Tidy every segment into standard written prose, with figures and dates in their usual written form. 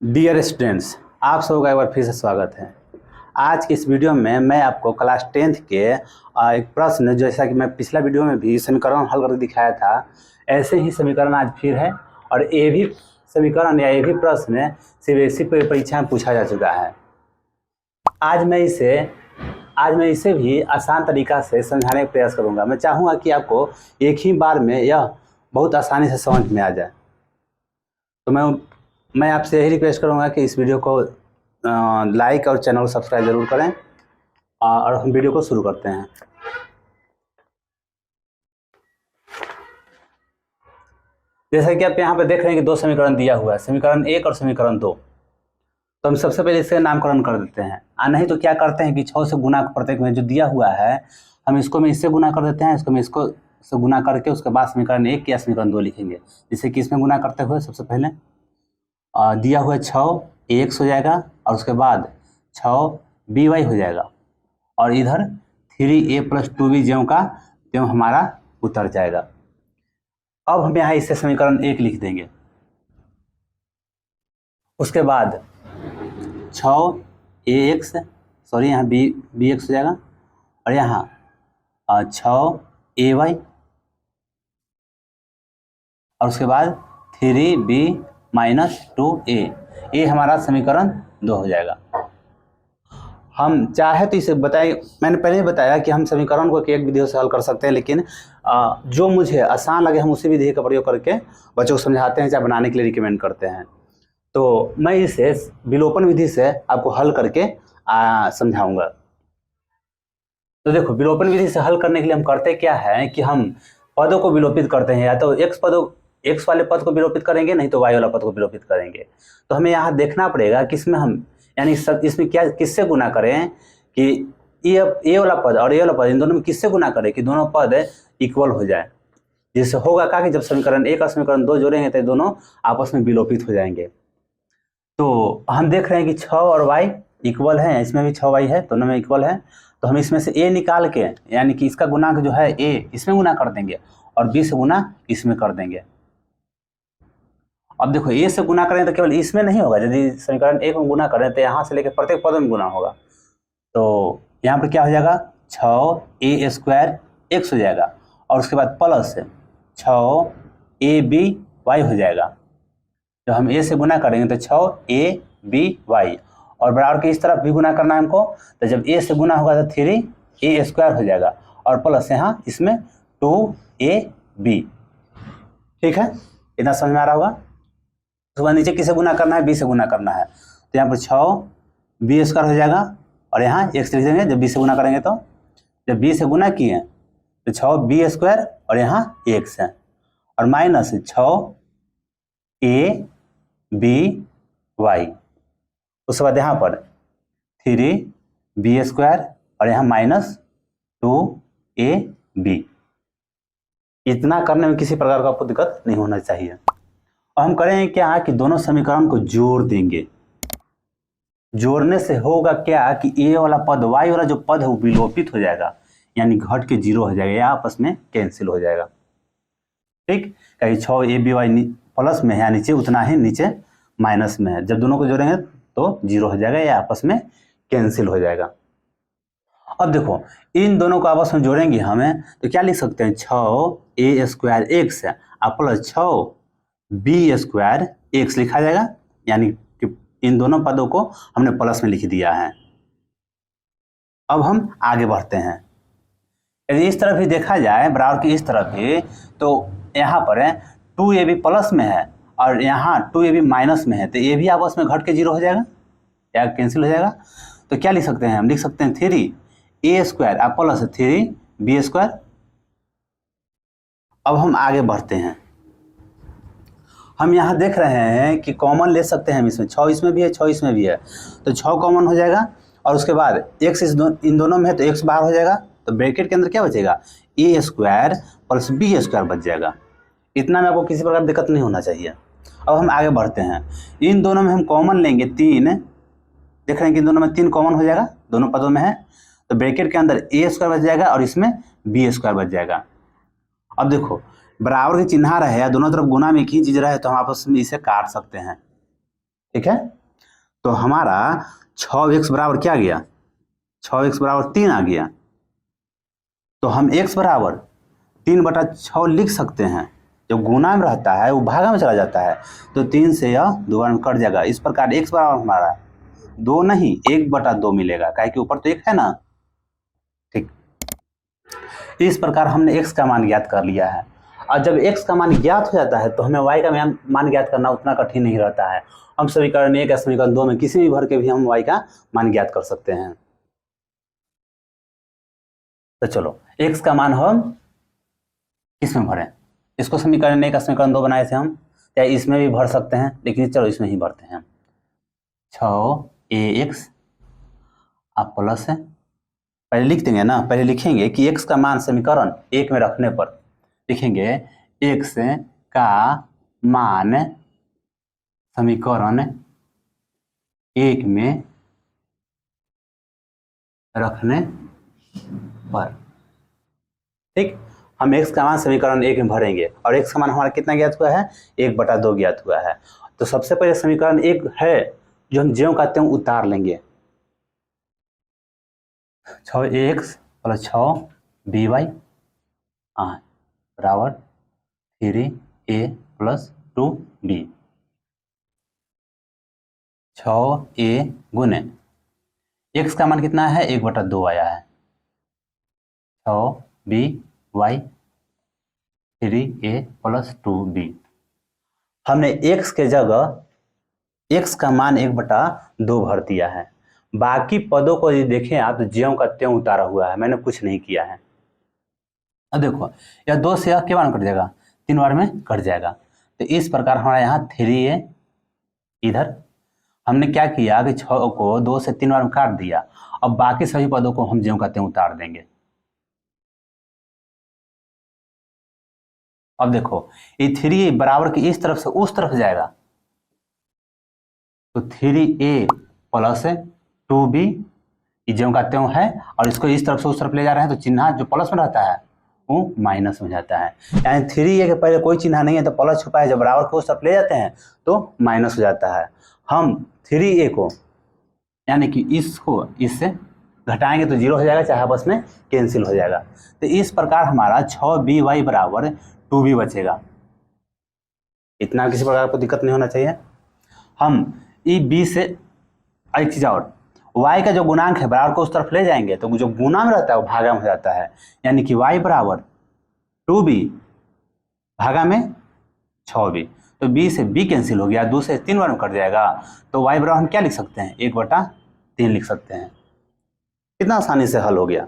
Dear students, आप सबका एक बार फिर से स्वागत है। आज की इस वीडियो में मैं आपको क्लास 10th के एक प्रश्न, जैसा कि मैं पिछला वीडियो में भी समीकरण हल करके दिखाया था, ऐसे ही समीकरण आज फिर है। और ये भी समीकरण या ये भी प्रश्न सीबीएसई परीक्षा में पूछा जा चुका है। आज मैं इसे भी आसान तरीका से समझाने का प्रयास करूँगा। मैं चाहूँगा कि आपको एक ही बार में यह बहुत आसानी से समझ में आ जाए। तो मैं आपसे यही रिक्वेस्ट करूँगा कि इस वीडियो को लाइक और चैनल को सब्सक्राइब जरूर करें। और हम वीडियो को शुरू करते हैं। जैसा कि आप यहाँ पे देख रहे हैं कि दो समीकरण दिया हुआ है, समीकरण 1 और समीकरण 2। तो हम सबसे पहले इससे नामकरण कर देते हैं। नहीं तो क्या करते हैं कि 6 से गुना प्रत्येक में जो दिया हुआ है, हम इसको में इससे गुना कर देते हैं, इसको में इसको से गुना करके उसके बाद समीकरण 1 या समीकरण 2 लिखेंगे। जिससे कि इसमें गुना करते हुए सबसे पहले दिया हुआ 6 AX हो जाएगा और उसके बाद 6 BY हो जाएगा और इधर 3A + 2B ज्यों का त्यों हमारा उतर जाएगा। अब हम यहाँ इससे समीकरण 1 लिख देंगे। उसके बाद 6AX, सॉरी यहाँ BX हो जाएगा और यहाँ 6AY और उसके बाद 3B - 2A, ये हमारा समीकरण 2 हो जाएगा। हम चाहे तो इसे मैंने पहले ही बताया कि हम समीकरण को एक विधि से हल कर सकते हैं, लेकिन जो मुझे आसान लगे हम उसी विधि का प्रयोग करके बच्चों को समझाते हैं, चाहे बनाने के लिए रिकमेंड करते हैं। तो मैं इसे विलोपन विधि से आपको हल करके समझाऊंगा। तो देखो, विलोपन विधि से हल करने के लिए हम करते क्या है कि हम पदों को विलोपित करते हैं। या तो x वाले पद को विलोपित करेंगे, नहीं तो y वाला पद को विलोपित करेंगे। तो हमें यहाँ देखना पड़ेगा कि इसमें हम इसमें क्या किससे गुना करें कि ये वाला पद और ये वाला पद, इन दोनों में किससे गुना करें कि दोनों पद इक्वल हो जाए। जिससे होगा क्या कि जब समीकरण 1 और समीकरण 2 जोड़ेंगे तो दोनों आपस में विलोपित हो जाएंगे। तो हम देख रहे हैं कि 6 और y इक्वल है, इसमें भी 6y है, दोनों में इक्वल है। तो हम इसमें से a निकाल के, यानी कि इसका गुणांक जो है a, इसमें गुना कर देंगे और b से गुना इसमें कर देंगे। अब देखो, a से गुना करें तो केवल इसमें नहीं होगा, यदि समीकरण 1 में गुना करें तो यहाँ से लेकर प्रत्येक पद में गुना होगा। तो यहाँ पर क्या हो जाएगा, 6a² x हो जाएगा और उसके बाद प्लस 6abY हो जाएगा। जब हम a से गुना करेंगे तो 6abY और बराबर के इस तरफ भी गुना करना है हमको। तो जब a से गुना होगा तो 3a² हो जाएगा और प्लस यहाँ इसमें 2ab। ठीक है, इतना समझ में आ रहा होगा। उसके बाद नीचे किसे गुना करना है, b से गुना करना है। तो यहाँ पर 6b² हो जाएगा और यहाँ x लिख देंगे। जब b से गुना करेंगे तो जब b से गुना किए तो 6b² और यहाँ x है और माइनस 6abY। उसके बाद यहाँ पर 3b² और यहाँ -2ab। इतना करने में किसी प्रकार का आपको दिक्कत नहीं होना चाहिए। और हम करेंगे क्या कि दोनों समीकरण को जोड़ देंगे। जोड़ने से होगा क्या कि a वाला पद y वाला जो पद है वो विलोपित हो जाएगा, यानी घट के 0 हो जाएगा या आपस में कैंसिल हो जाएगा। ठीक, कहीं 6abY प्लस में है या नीचे उतना ही नीचे माइनस में है। जब दोनों को जोड़ेंगे तो 0 हो जाएगा या आपस में कैंसिल हो जाएगा। अब देखो, इन दोनों को आपस में जोड़ेंगे हमें तो क्या लिख सकते हैं, 6a² x plus 6b² x लिखा जाएगा। यानी कि इन दोनों पदों को हमने प्लस में लिख दिया है। अब हम आगे बढ़ते हैं। यदि इस तरफ भी देखा जाए, बराबर की इस तरफ भी, तो यहाँ पर 2ab प्लस में है और यहाँ 2ab माइनस में है, तो ये भी आपस में घट के 0 हो जाएगा या कैंसिल हो जाएगा। तो क्या लिख सकते हैं, हम लिख सकते हैं 3a² प्लस 3b²। अब हम आगे बढ़ते हैं। हम यहाँ देख रहे हैं कि कॉमन ले सकते हैं हम इसमें, 6 इसमें भी है 6 इसमें भी है, तो 6 कॉमन हो जाएगा और उसके बाद x इन दोनों में है तो x बाहर हो जाएगा। तो ब्रैकेट के अंदर क्या बचेगा, a² प्लस b² बच जाएगा। इतना में आपको किसी प्रकार दिक्कत नहीं होना चाहिए। अब हम आगे बढ़ते हैं। इन दोनों में हम कॉमन लेंगे 3, देख रहे हैं कि इन दोनों में 3 कॉमन हो जाएगा, दोनों पदों में है। तो ब्रैकेट के अंदर a² बच जाएगा और इसमें b² बच जाएगा। अब देखो, बराबर के चिन्ह रहे, दोनों तरफ गुना में एक ही चीज रहे, तो हम आपस में इसे काट सकते हैं। ठीक है। तो हमारा 6x बराबर क्या गया, 6x बराबर 3 आ गया। तो हम x बराबर 3/6 लिख सकते हैं। जो गुना में रहता है वो भागा में चला जाता है, तो 3 से यह दोबारा में कट जाएगा। इस प्रकार x बराबर हमारा 2 नहीं 1/2 मिलेगा, काहे कि ऊपर तो 1 है ना। ठीक, इस प्रकार हमने x का मान ज्ञात कर लिया है। और जब x का मान ज्ञात हो जाता है तो हमें y का मान ज्ञात करना उतना कठिन नहीं रहता है। हम समीकरण 1 या समीकरण 2 में किसी भी भर के भी हम y का मान ज्ञात कर सकते हैं। तो चलो x का मान हम किसमें भरें, इसको समीकरण 1 का समीकरण 2 बनाए थे हम, या इसमें भी भर सकते हैं, लेकिन चलो इसमें ही भरते हैं। 6ax आप प्लस है, पहले लिख देंगे ना, पहले लिखेंगे कि x का मान समीकरण 1 में रखने पर लिखेंगे x का मान समीकरण 1 में रखने पर, ठीक। हम x का मान समीकरण 1 में भरेंगे और x का मान हमारा कितना ज्ञात हुआ है, 1/2 ज्ञात हुआ है। तो सबसे पहले समीकरण 1 है जो हम ज्यों कहते हैं उतार लेंगे। 6ax + 6by बराबर 3a + 2b। 6a गुने x का मान कितना है, 1/2 आया है। 6by 3a + 2b। हमने x के जगह x का मान 1/2 भर दिया है। बाकी पदों को यदि देखें आप तो ज्यों का त्यों उतारा हुआ है, मैंने कुछ नहीं किया है। अब देखो यह 2 से क्या बार कट जाएगा, 3 बार में कट जाएगा। तो इस प्रकार हमारा यहाँ 3a, इधर हमने क्या किया कि 6 को 2 से 3 बार में काट दिया। अब बाकी सभी पदों को हम ज्यों का त्यों उतार देंगे। अब देखो ये 3a बराबर की इस तरफ से उस तरफ जाएगा, तो 3a + 2b ज्यों का त्यों है, और इसको इस तरफ से उस तरफ ले जा रहे हैं तो चिन्ह जो प्लस में रहता है वो माइनस में जाता है। यानी 3a के पहले कोई चिन्ह नहीं है तो प्लस छुपा है, जब बराबर को उस तरफ ले जाते हैं तो माइनस हो जाता है। हम 3a को यानी कि इसको इससे घटाएंगे तो 0 हो जाएगा, चाहे आपस में कैंसिल हो जाएगा। तो इस प्रकार हमारा 6by बराबर 2b बचेगा। इतना किसी प्रकार को दिक्कत नहीं होना चाहिए। हम ई बी से एक चीज़ और, y का जो गुणांक है बराबर को उस तरफ ले जाएंगे तो जो गुना में रहता है वो भागा में हो जाता है। यानी कि y बराबर 2b भागा में 6b, तो b से b कैंसिल हो गया, 2 से 3 बार में कट जाएगा। तो y बराबर हम क्या लिख सकते हैं, 1/3 लिख सकते हैं। कितना आसानी से हल हो गया।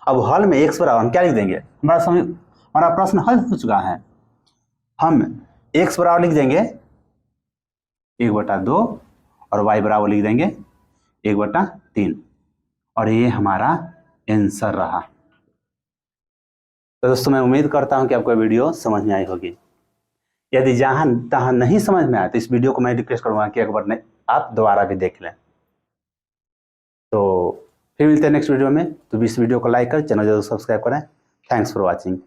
अब हल में x बराबर हम क्या लिख देंगे, हमारा प्रश्न हल हो चुका है। हम x बराबर लिख देंगे 1/2 और y बराबर लिख देंगे 1/3, और ये हमारा आंसर रहा। तो दोस्तों मैं उम्मीद करता हूं कि आपको वीडियो समझ में आई होगी। यदि जहां तहां नहीं समझ में आए तो इस वीडियो को मैं रिक्वेस्ट करूंगा कि एक बार आप दोबारा भी देख लें। तो फिर मिलते हैं नेक्स्ट वीडियो में। तो इस वीडियो को लाइक कर चैनल जरूर सब्सक्राइब करें। Thanks for watching.